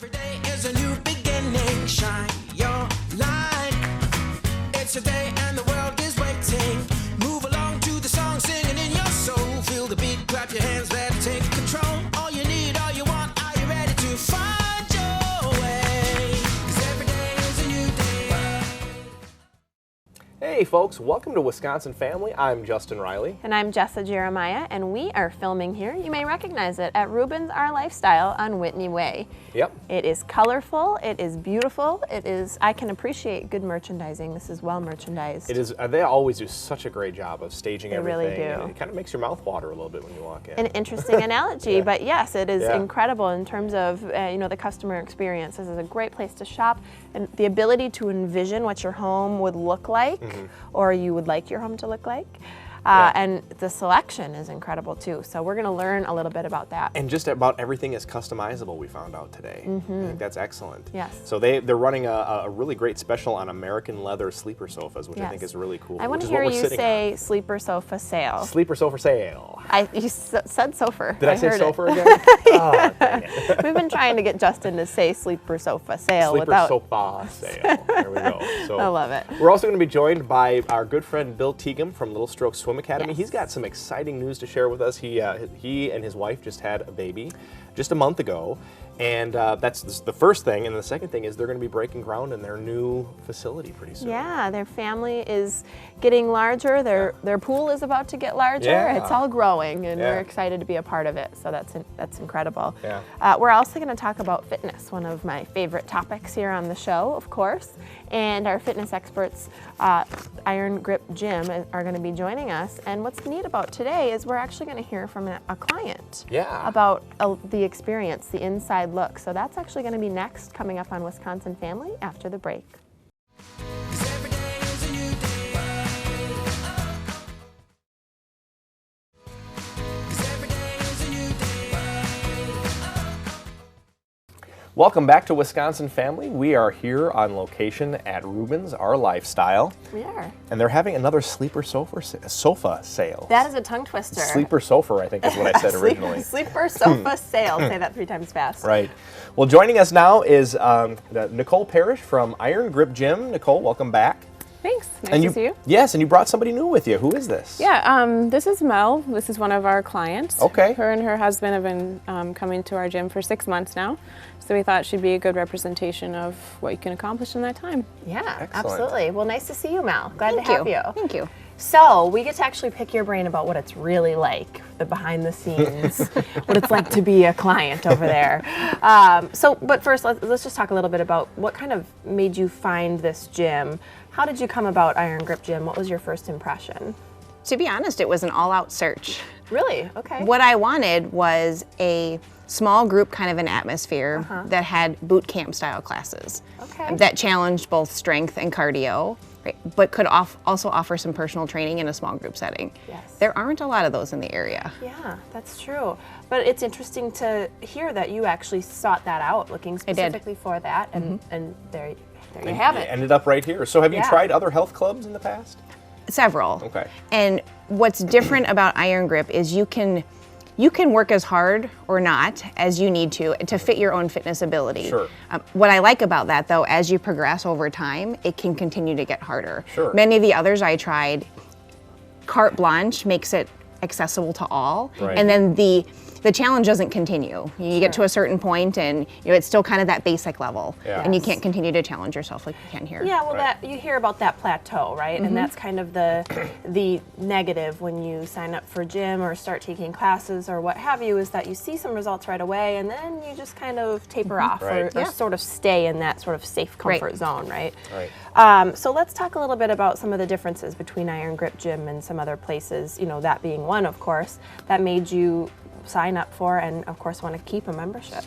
Every day is a new beginning. Shine your light. It's a day and the world is waiting. Move along to the song, singing in your soul. Feel the beat, clap your hands, let's take control. All you need, all you want, are you ready to find your way? 'Cause every day is a new day. Hey folks, welcome to Wisconsin Family. I'm Justin Riley. And I'm Jessa Jeremiah, and we are filming here. You may recognize it at Rubens Our Lifestyle on Whitney Way. Yep. It is colorful, it is beautiful, I can appreciate good merchandising. This is well merchandised. It is. They always do such a great job of staging They everything. really do. And it kind of makes your mouth water a little bit when you walk in. An interesting analogy, Yeah. but yes, it is Yeah. incredible in terms of the customer experience. This is a great place to shop, and the ability to envision what your home would look like, or you would like your home to look like. And the selection is incredible too. So we're going to learn a little bit about that. And just about everything is customizable, we found out today. I think that's excellent. Yes. So they're running a really great special on American leather sleeper sofas, which I think is really cool. I want which to is what hear we're you sitting say on. sleeper sofa sale. Sleeper sofa sale. You said sofa. Did I say heard sofa it. again? Oh, dang it. We've been trying to get Justin to say sleeper sofa sale Sleeper without. sofa sale. There we go. So I love it. We're also going to be joined by our good friend Bill Teagham from Little Stroke Swim Academy. Yes. He's got some exciting news to share with us. He and his wife just had a baby just a month ago. And that's the first thing. And the second thing is they're going to be breaking ground in their new facility pretty soon. Yeah, their family is getting larger. Their pool is about to get larger. Yeah. It's all growing, and Yeah. we're excited to be a part of it. So that's incredible. Yeah. We're also going to talk about fitness, one of my favorite topics here on the show, of course. And our fitness experts, Iron Grip Gym, are going to be joining us. And what's neat about today is we're actually going to hear from a client about the experience, the inside look. So that's actually going to be next, coming up on Wisconsin Family after the break. 'Cause every day is a new day. 'Cause every day is a new day. Welcome back to Wisconsin Family. We are here on location at Rubens Our Lifestyle. We are. And they're having another sleeper sofa sale. That is a tongue twister. Sleeper sofa, I think is what I said originally. Sleeper sofa sale. Say that 3 times fast. Right. Well, joining us now is Nicole Parrish from Iron Grip Gym. Nicole, welcome back. Thanks. Nice to see you. Yes, and you brought somebody new with you. Who is this? Yeah, this is Mel. This is one of our clients. Okay. Her and her husband have been coming to our gym for 6 months now, so we thought she'd be a good representation of what you can accomplish in that time. Yeah, Excellent. absolutely. Well, nice to see you, Mel. Glad to have you. Thank you. So we get to actually pick your brain about what it's really like, the behind the scenes, what it's like to be a client over there. But first, let's just talk a little bit about what kind of made you find this gym. How did you come about Iron Grip Gym? What was your first impression? To be honest, it was an all-out search. Really? Okay. What I wanted was a small group kind of an atmosphere that had boot camp style classes Okay. that challenged both strength and cardio, right, but could also offer some personal training in a small group setting. Yes. There aren't a lot of those in the area. Yeah, that's true. But it's interesting to hear that you actually sought that out, looking did. specifically for that, and there you have You it. ended up right here. So have you Yeah. tried other health clubs in the past? Several. Okay. And what's different about Iron Grip is you can work as hard or not as you need to fit your own fitness ability. Sure. What I like about that, though, as you progress over time, it can continue to get harder. Sure. Many of the others I tried, carte blanche makes it accessible to all, Right. and then the challenge doesn't continue. You get to a certain point, and it's still kind of that basic level, Yeah. and you can't continue to challenge yourself like you can here. Yeah, well, Right. that you hear about that plateau, right? And that's kind of the negative when you sign up for gym or start taking classes or what have you, is that you see some results right away, and then you just kind of taper off Right. or sort of stay in that sort of safe comfort zone, right? Right. So let's talk a little bit about some of the differences between Iron Grip Gym and some other places. That being one, of course, that made you sign up for and of course want to keep a membership.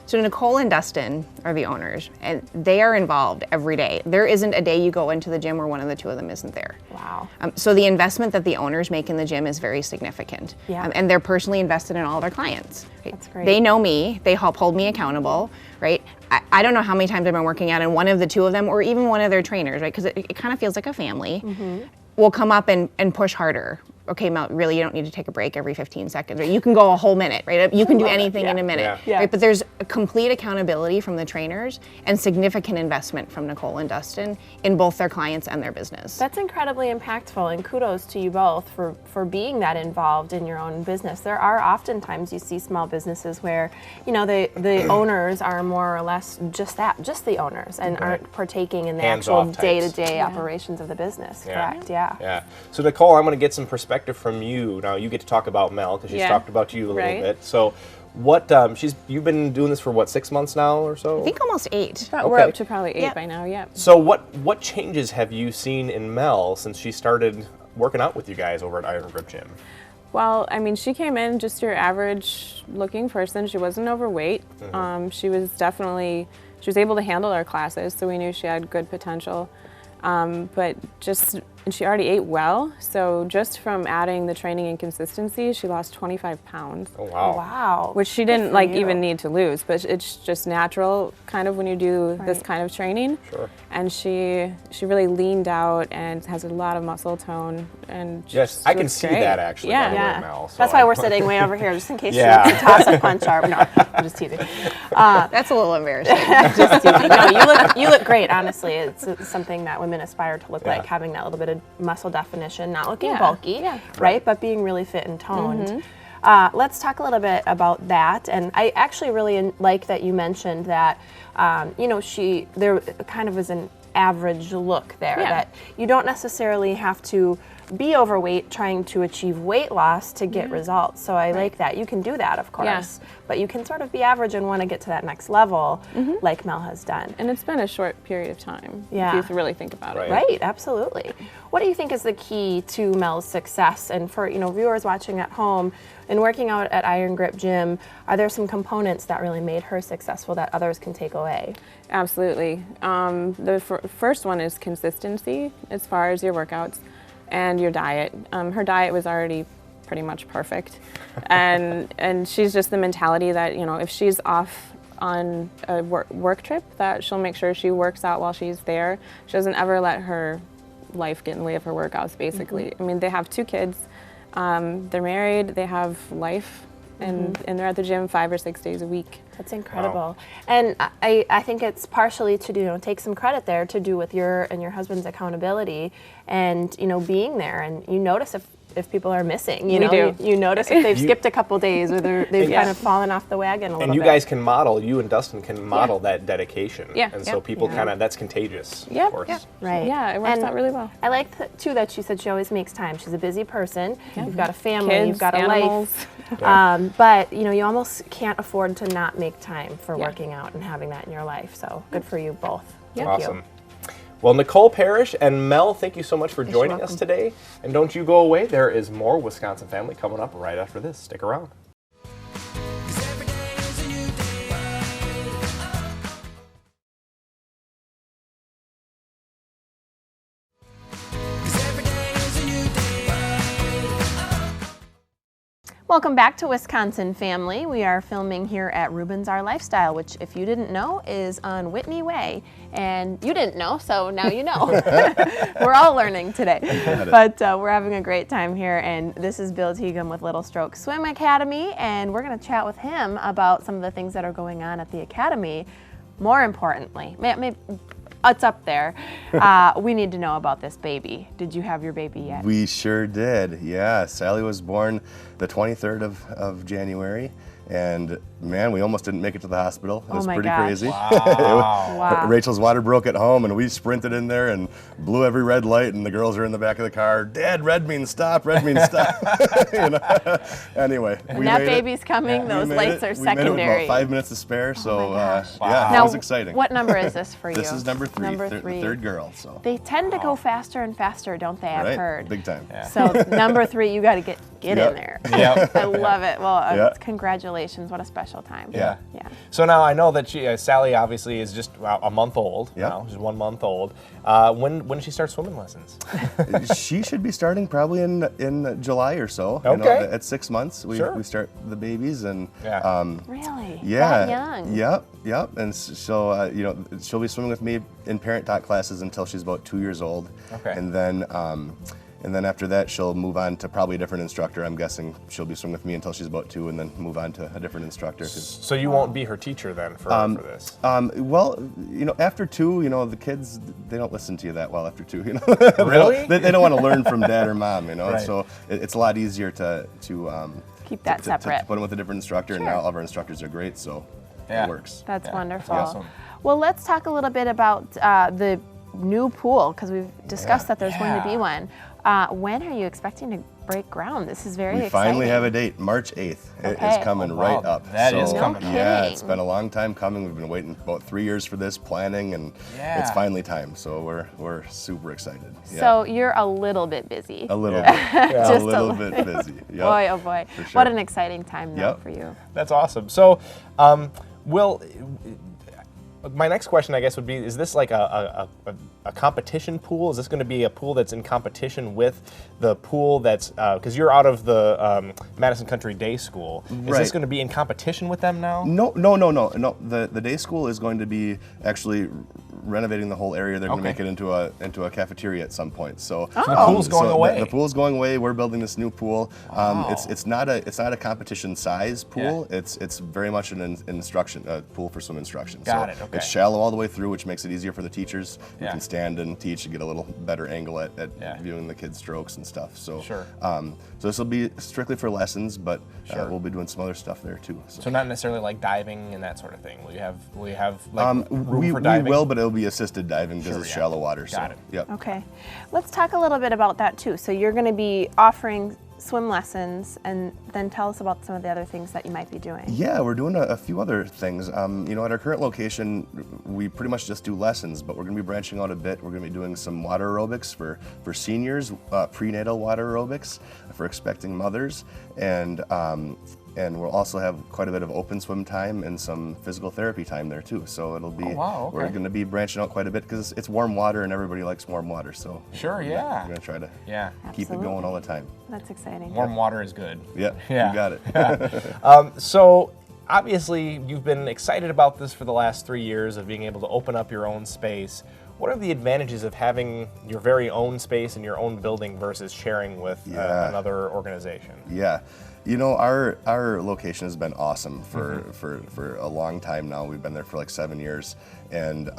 So Nicole and Dustin are the owners, and they are involved every day. There isn't a day you go into the gym where one of the two of them isn't there. Wow. So the investment that the owners make in the gym is very significant. Yeah. And they're personally invested in all their clients. Right? That's great. They know me, they help hold me accountable, right? I don't know how many times I've been working out, and one of the two of them, or even one of their trainers, right? Because it kind of feels like a family, will come up and push harder. okay, Mel, really, you don't need to take a break every 15 seconds, or you can go a whole minute, right? You can do anything in a minute, Yeah. right? But there's a complete accountability from the trainers and significant investment from Nicole and Dustin in both their clients and their business. That's incredibly impactful, and kudos to you both for being that involved in your own business. There are oftentimes you see small businesses where, you know, the owners are more or less just the owners, and aren't partaking in the actual Hands-off types. day-to-day operations of the business. Yeah. Correct? Yeah. Yeah. So Nicole, I'm going to get some perspective from you. Now you get to talk about Mel because she's Yeah. talked about you a little Right. bit. So what you've been doing this for what, 6 months now or so? I think almost 8. We're Okay. up to probably 8 Yeah. by now, yeah. So what changes have you seen in Mel since she started working out with you guys over at Iron Grip Gym? Well, I mean, she came in just your average looking person. She wasn't overweight. She was able to handle our classes, so we knew she had good potential. And she already ate well, so just from adding the training and consistency, she lost 25 pounds. Oh wow. Wow. Which she didn't even need to lose, but it's just natural kind of when you do this kind of training. Sure. And she really leaned out and has a lot of muscle tone, and Yes, just I can looks see great. that actually. Yeah. By the way, Yeah. Mel, so That's why we're sitting way over here, just in case Yeah. she wants to toss a punch our. No, I'm just teasing. That's a little embarrassing. Just teasing. No, you look great. Honestly, it's something that women aspire to look like, having that little bit of muscle definition, not looking Yeah, bulky, yeah. right? But being really fit and toned. Let's talk a little bit about that. And I actually really like that you mentioned that, there kind of is an average look there, Yeah. that you don't necessarily have to be overweight trying to achieve weight loss to get results. So I like that. You can do that, of course, but you can sort of be average and want to get to that next level like Mel has done. And it's been a short period of time, Yeah. if you really think about it. Right, absolutely. What do you think is the key to Mel's success? And for viewers watching at home and working out at Iron Grip Gym, are there some components that really made her successful that others can take away? Absolutely. The first one is consistency as far as your workouts and your diet. Her diet was already pretty much perfect, and she's just the mentality that if she's off on a work trip, that she'll make sure she works out while she's there. She doesn't ever let her life get in the way of her workouts. Basically, I mean, they have 2 kids. They're married. They have life. And they're at the gym 5 or 6 days a week. That's incredible. And I think it's partially to take some credit there to do with your and your husband's accountability and being there, and you notice if people are missing. You notice if they've skipped a couple days or they've kind of fallen off the wagon a little bit. And you guys can model, you and Dustin can model that dedication. Yeah. And so people kind of, that's contagious, Yeah. of course. Yeah. Right. Yeah, it works And out really well. I like too that she said she always makes time. She's a busy person. You've got a family. Kids, You've got a animals. life. But you almost can't afford to not make time for working out and having that in your life. So good for you both. Thank Awesome. you. Well, Nicole Parrish and Mel, thank you so much for joining us welcome. today. And don't you go away. There is more Wisconsin Family coming up right after this. Stick around. 'Cause every day is a new day. Welcome back to Wisconsin Family. We are filming here at Rubens Our Lifestyle, which, if you didn't know, is on Whitney Way. And you didn't know, so now you know. We're all learning today. But we're having a great time here. And this is Bill Teagham with Little Stroke Swim Academy. And we're going to chat with him about some of the things that are going on at the Academy. More importantly, it's up there. We need to know about this baby. Did you have your baby yet? We sure did, yeah. Sally was born the 23rd of January, and man, we almost didn't make it to the hospital. It was my pretty gosh. crazy. Wow. Rachel's water broke at home, and we sprinted in there and blew every red light, and the girls are in the back of the car. Dad, red means stop, red means stop. Anyway, we That made it. baby's coming, We those made lights it. are We made it with secondary. about 5 minutes to spare, so gosh. yeah, Now, it was exciting. What number is this for you? This is number 3, Number the 3. third girl. So They tend to go faster and faster, don't they? I've right, heard. big time. So number 3, you got to get Yep. in there. Yep. I love it. Well, Yeah. congratulations. What a special time. Yeah. Yeah. So now I know that Sally obviously is just a month old. Yep. Now. She's 1 month old. When does she start swimming lessons? She should be starting probably in July or so. Okay. At 6 months, we Sure. start the babies, and Yeah. Really? yeah, That young? Yep. And so she'll be swimming with me in parent talk classes until she's about 2 years old. Okay. And then And then after that, she'll move on to probably a different instructor. I'm guessing she'll be swimming with me until she's about 2 and then move on to a different instructor. So you won't be her teacher then for this? Well, after 2, the kids, they don't listen to you that well after 2, Really? they don't want to learn from dad or mom, Right. So it's a lot easier to Keep that separate. to put them with a different instructor, and now all of our instructors are great, so it works. That's wonderful. awesome. Well, let's talk a little bit about the new pool, because we've discussed that there's going to be one. When are you expecting to break ground? This is very We exciting. finally have a date, March 8th. Okay. It's coming right up. That is coming up. Yeah, No it's been a long time coming. We've been waiting about 3 years for this, planning, and it's finally time. So we're super excited. Yeah. So you're a little bit busy. A little bit. Just a little bit busy. Yep. Boy, oh boy. For sure. What an exciting time now Yep. for you. That's awesome. So, my next question, I guess, would be: is this like a competition pool? Is this going to be a pool that's in competition with the pool that's because you're out of the Madison Country Day School? Is this Right. going to be in competition with them now? No. The day school is going to be actually renovating the whole area. They're going to make it into a cafeteria at some point. So the pool's going away. The pool's going away. We're building this new pool. It's not a competition size pool. Yeah. It's very much an instruction pool for swim instruction. Got so it, okay. It's shallow all the way through, which makes it easier for the teachers. You Yeah. can stand and teach and get a little better angle at viewing the kids' strokes and stuff. So Sure. So this will be strictly for lessons, but we'll be doing some other stuff there too. So not necessarily like diving and that sort of thing. Will you have like room we for diving? will, but it'll be assisted diving because Sure, it's yeah. shallow water. Got so, it. Yep. Okay. Let's talk a little bit about that too. So you're going to be offering swim lessons, and then tell us about some of the other things that you might be doing. Yeah, we're doing a few other things. At our current location, we pretty much just do lessons, but we're going to be branching out a bit. We're going to be doing some water aerobics for seniors, prenatal water aerobics for expecting mothers, and we'll also have quite a bit of open swim time and some physical therapy time there too. So it'll be we're going to be branching out quite a bit because it's warm water and everybody likes warm water. So Sure, we're yeah. going to try to keep it Absolutely. going all the time. That's exciting. Warm water is good. Yep, Yeah. you got it. So obviously you've been excited about this for the last 3 years of being able to open up your own space. What are the advantages of having your very own space in your own building versus sharing with another organization? Yeah. Our location has been awesome for a long time now. We've been there for like 7 years, and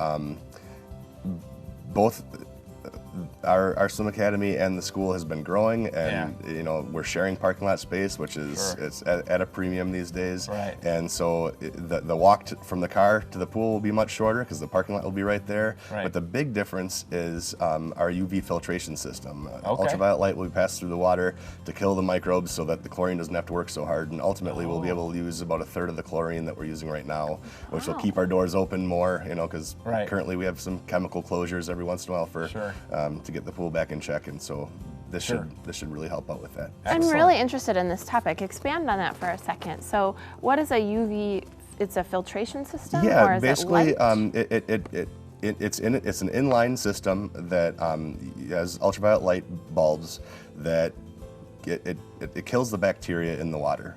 both our swim academy and the school has been growing, and we're sharing parking lot space, which is it's at a premium these days. Right. And so the walk from the car to the pool will be much shorter because the parking lot will be right there. Right. But the big difference is our UV filtration system. Okay. Ultraviolet light will be passed through the water to kill the microbes, so that the chlorine doesn't have to work so hard. And ultimately, we'll be able to use about 1/3 of the chlorine that we're using right now, which will keep our doors open more. Because currently we have some chemical closures every once in a while for to get the pool back in check, and so this should really help out with that. I'm really interested in this topic. Expand on that for a second. So what is a UV? It's a filtration system? Yeah, or is basically, it light? it's an inline system that has ultraviolet light bulbs that it kills the bacteria in the water.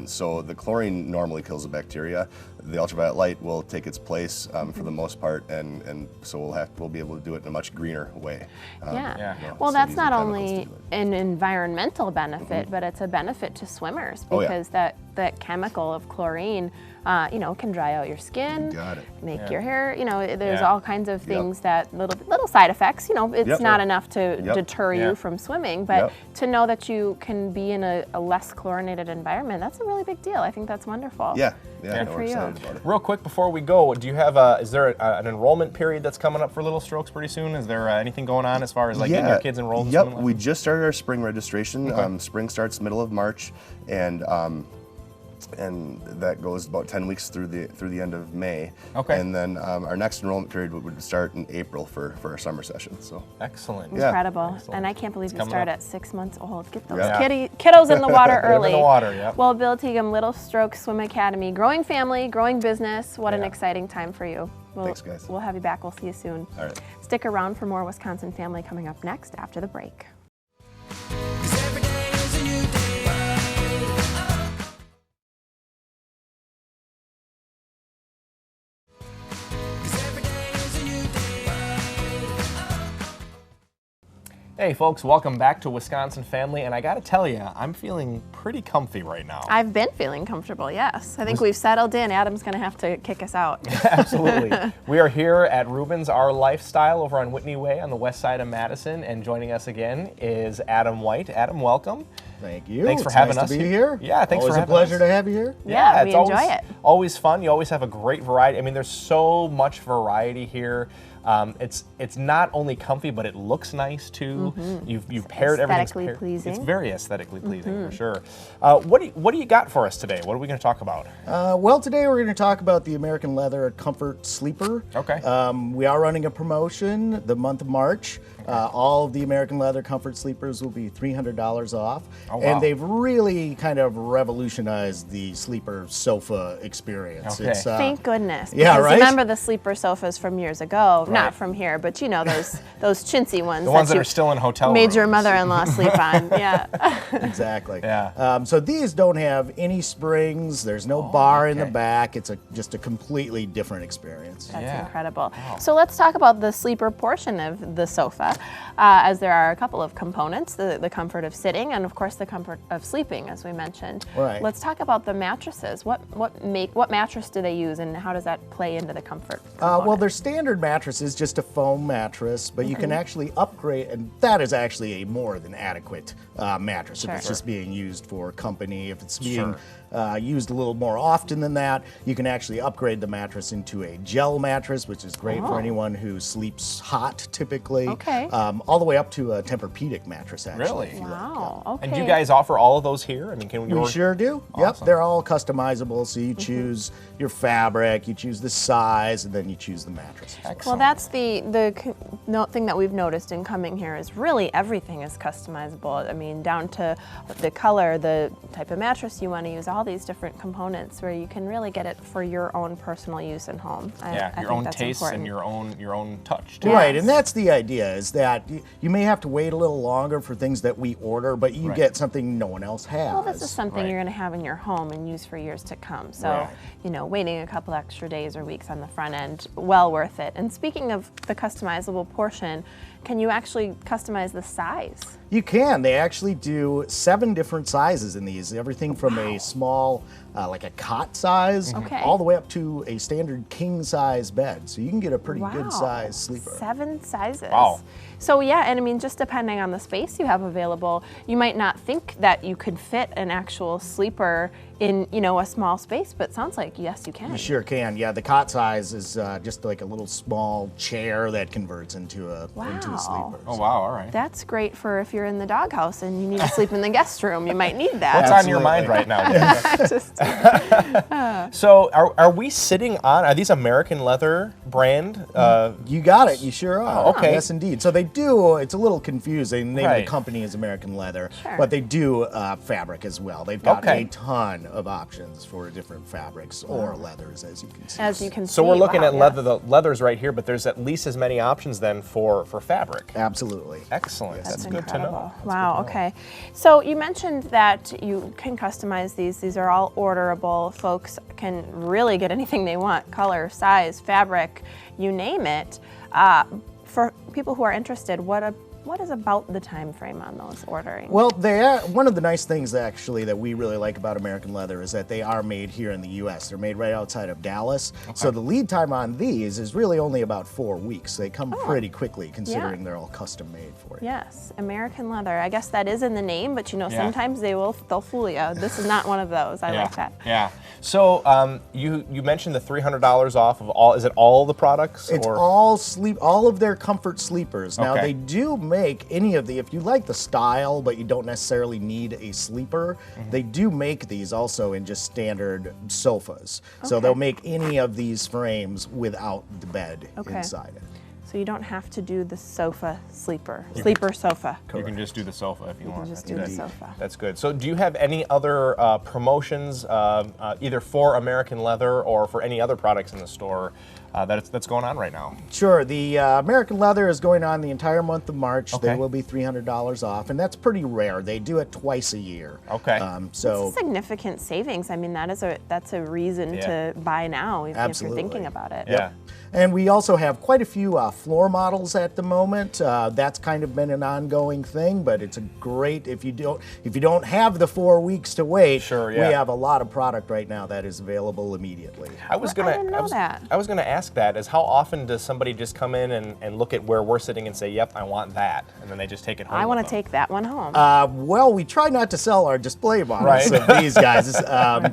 So the chlorine normally kills the bacteria. The ultraviolet light will take its place for the most part, and so we'll be able to do it in a much greener way. Well, instead of that's using not chemicals only to do it. an environmental benefit, but it's a benefit to swimmers Oh, yeah. because that chemical of chlorine, can dry out your skin, Got it. make your hair. There's Yeah. all kinds of things that little side effects. It's Yep. not enough to Yep. deter Yeah. you from swimming, but Yep. to know that you can be in a less chlorinated environment, that's a really big deal. I think that's wonderful. Yeah, Good no, for we're you. excited about it. Real quick before we go, do you have is there an enrollment period that's coming up for Little Strokes pretty soon? Is there anything going on as far as getting your kids enrolled in Yep, swimming we lessons? just started our spring registration. Okay. Spring starts middle of March, and that goes about 10 weeks through the end of May. Okay. And then our next enrollment period would start in April for our summer session. So Excellent. Yeah. Incredible. Excellent. And I can't believe you coming start up. at 6 months old. Get those Yeah. kiddos in the water Get 'em in early. the water, yep. Well, Bill Teagham, Little Stroke Swim Academy, growing family, growing business. What an Yeah. exciting time for you. Thanks, guys. We'll have you back. We'll see you soon. All right. Stick around for more Wisconsin Family coming up next after the break. 'Cause every day is a new day. Hey folks, welcome back to Wisconsin Family, and I gotta tell you, I'm feeling pretty comfy right now. I've been feeling comfortable, yes. I think we've settled in. Adam's gonna have to kick us out. Absolutely. We are here at Rubens Our Lifestyle over on Whitney Way on the west side of Madison, and joining us again is Adam White. Adam, welcome. Thank you. Thanks for It's having nice us to be here. Yeah, thanks for having us. Always a pleasure to have you here. Yeah, we it's enjoy always, it. Always fun. You always have a great variety. I mean, there's so much variety here. It's not only comfy, but it looks nice too. You've paired everything. Aesthetically pleasing. It's very aesthetically pleasing for sure. What do you got for us today? What are we going to talk about? Well, today we're going to talk about the American Leather Comfort Sleeper. Okay. We are running a promotion the month of March. All of the American Leather Comfort Sleepers will be $300 off. Oh, wow. And they've really kind of revolutionized the sleeper sofa experience. Okay. Thank goodness. Yeah, because right? remember the sleeper sofas from years ago, Right. not from here, but you know those chintzy ones. The ones that you are still in hotel made your rooms. mother-in-law sleep on. Yeah. Exactly. Yeah. So these don't have any springs. There's no bar in the okay. back. It's just a completely different experience. That's Yeah. incredible. So let's talk about the sleeper portion of the sofa, as there are a couple of components, the comfort of sitting and of course the comfort of sleeping, as we mentioned. Right. Let's talk about the mattresses. What mattress do they use and how does that play into the comfort Well, component? their standard mattress is just a foam mattress, but you can actually upgrade, and that is actually a more than adequate mattress. Sure. If it's just being used for company, if it's being used a little more often than that, you can actually upgrade the mattress into a gel mattress, which is great for anyone who sleeps hot typically. Okay. All the way up to a Tempur-Pedic mattress, actually. Really? if you like. Wow. Okay. And do you guys offer all of those here? I mean, can We sure do. Awesome. Yep, they're all customizable. So you choose your fabric, you choose the size, and then you choose the mattress. Well, that's the thing that we've noticed in coming here is really everything is customizable. I mean, down to the color, the type of mattress you want to use, all these different components where you can really get it for your own personal use at home. I your think own that's tastes and important. your own touch. Too. Right, Yes. and that's the idea, is that you may have to wait a little longer for things that we order, but you Right. get something no one else has. Well, this is something Right. you're going to have in your home and use for years to come. So, Right. Waiting a couple extra days or weeks on the front end, well worth it. And speaking of the customizable portion, can you actually customize the size? You can. They actually do 7 different sizes in these. Everything from a small, like a cot size, Okay. all the way up to a standard king size bed. So you can get a pretty good size sleeper. 7 sizes. Wow. So yeah, and I mean, just depending on the space you have available, you might not think that you could fit an actual sleeper in, a small space, but it sounds like yes, you can. You sure can. Yeah, the cot size is just like a little small chair that converts into a Wow. sleeper. Oh wow! All right. That's great for if you're in the doghouse and you need to sleep in the guest room. You might need that. What's on your mind right now? So are we sitting on? Are these American Leather brand? You got it. You sure are. okay. Yes, indeed. So they do. It's a little confusing. The name of Right. the company is American Leather, Sure. but they do fabric as well. They've got Okay. a ton of options for different fabrics or leathers, as you can see. As you can see. So we're looking wow, at yes. leather. The leathers right here, but there's at least as many options then for fabric. Absolutely. Excellent. That's good to know. Wow, okay. So you mentioned that you can customize these. These are all orderable. Folks can really get anything they want, color, size, fabric, you name it. For people who are interested, what is about the time frame on those ordering? Well, one of the nice things actually that we really like about American Leather is that they are made here in the U.S. They're made right outside of Dallas. So the lead time on these is really only about 4 weeks. They come pretty quickly considering they're all custom made for you. Yes, American Leather. I guess that is in the name, but Yeah. sometimes they'll fool you. This is not one of those. I like that. Yeah. So you mentioned the $300 off of all. Is it all the products? It's or? all of their comfort sleepers. Now Okay. they do make any of if you like the style, but you don't necessarily need a sleeper, they do make these also in just standard sofas. So they'll make any of these frames without the bed inside it. So you don't have to do the sofa sleeper sofa. You can just do the sofa if you want. Just do the sofa. That's good. So do you have any other promotions, either for American Leather or for any other products in the store that's going on right now? Sure. The American Leather is going on the entire month of March. Okay. They will be $300 off, and that's pretty rare. They do it twice a year. Okay. So It's a significant savings. I mean, that's a reason Yeah. to buy now, even if Absolutely. you're thinking about it. Yeah. And we also have quite a few floor models at the moment. That's kind of been an ongoing thing, but it's a great if you don't have the 4 weeks to wait. Sure, We yeah. have a lot of product right now that is available immediately. I was Well, I gonna, didn't know that. I was gonna ask that is how often does somebody just come in and look at where we're sitting and say, "Yep, I want that," and then they just take it home. I want with to them? take that one home. Well, we try not to sell our display models Right. of these guys,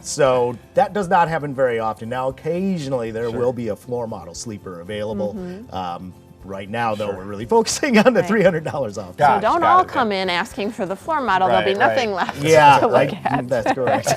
so that does not happen very often. Now, occasionally there will be a floor model sleeper available. Right now, though, we're really focusing on the $300 off. So Gosh, don't got all it, yeah. come in asking for the floor model. There'll be Right, nothing right. left Yeah, to look at. that's correct.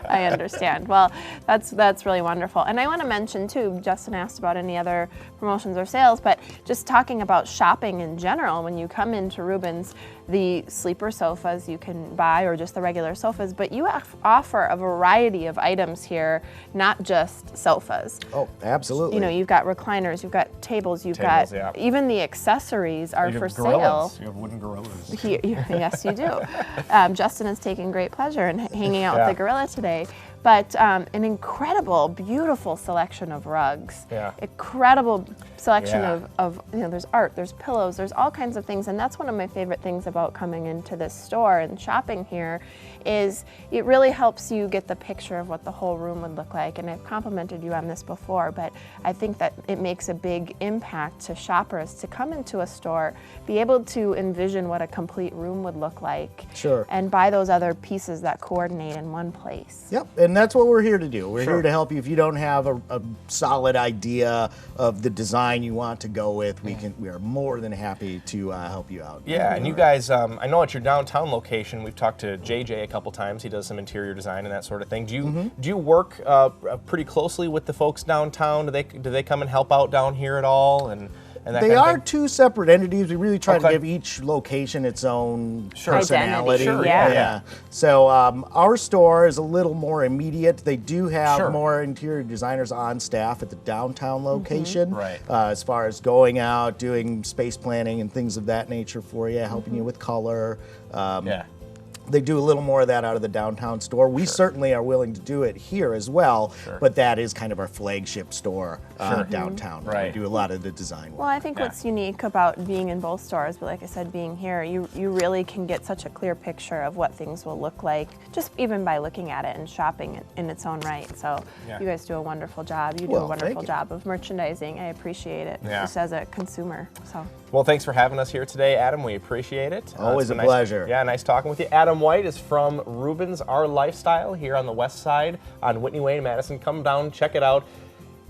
I understand. Well, that's really wonderful. And I want to mention too, Justin asked about any other promotions or sales, but just talking about shopping in general, when you come into Rubens, the sleeper sofas you can buy or just the regular sofas, but you offer a variety of items here, not just sofas. Oh, absolutely. You know, you've got recliners, you've got tables, you've Tables, got yeah. even the accessories are You for have gorillas. sale. You have wooden gorillas. Yes, you do. Justin is taking great pleasure in hanging out Yeah. with the gorilla today. But an incredible, beautiful selection of rugs. Yeah. Incredible selection Yeah. of there's art, there's pillows, there's all kinds of things. And that's one of my favorite things about coming into this store and shopping here is it really helps you get the picture of what the whole room would look like. And I've complimented you on this before, but I think that it makes a big impact to shoppers to come into a store, be able to envision what a complete room would look like. Sure. And buy those other pieces that coordinate in one place. Yep, and that's what we're here to do. We're Sure. here to help you. If you don't have a solid idea of the design you want to go with, we are more than happy to help you out. Yeah, and you guys, I know at your downtown location, we've talked to JJ a couple times. He does some interior design and that sort of thing. Do you work pretty closely with the folks downtown? Do they come and help out down here at all? And that They kind of are thing? two separate entities. We really try to Okay. give each location its own Sure. personality. Identity, Sure, yeah. Yeah. So our store is a little more immediate. They do have Sure. more interior designers on staff at the downtown location. Right. As far as going out, doing space planning and things of that nature for you, helping you with color. Yeah. They do a little more of that out of the downtown store. We certainly are willing to do it here as well, Sure. but that is kind of our flagship store Sure. downtown. Right. We do a lot of the design work. Well, I think Yeah. what's unique about being in both stores, but like I said, being here, you really can get such a clear picture of what things will look like, just even by looking at it and shopping it in its own right. So Yeah. you guys do a wonderful job. You do Well, a thank wonderful you. job of merchandising. I appreciate it, Yeah. just as a consumer. So Well, thanks for having us here today, Adam. We appreciate it. Always it's a been pleasure. Yeah, nice talking with you. Adam White is from Rubens Our Lifestyle here on the west side on Whitney Way in Madison. Come down, check it out.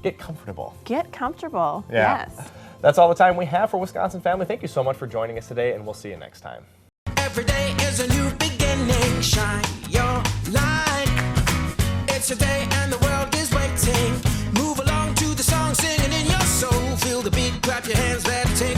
Get comfortable. get comfortable. Yeah. Yes. That's all the time we have for Wisconsin Family. Thank you so much for joining us today, and we'll see you next time. Every day is a new beginning. Shine your light. It's a day and the world is waiting. Move along to the song, singing in your soul. Feel the beat, clap your hands, let's take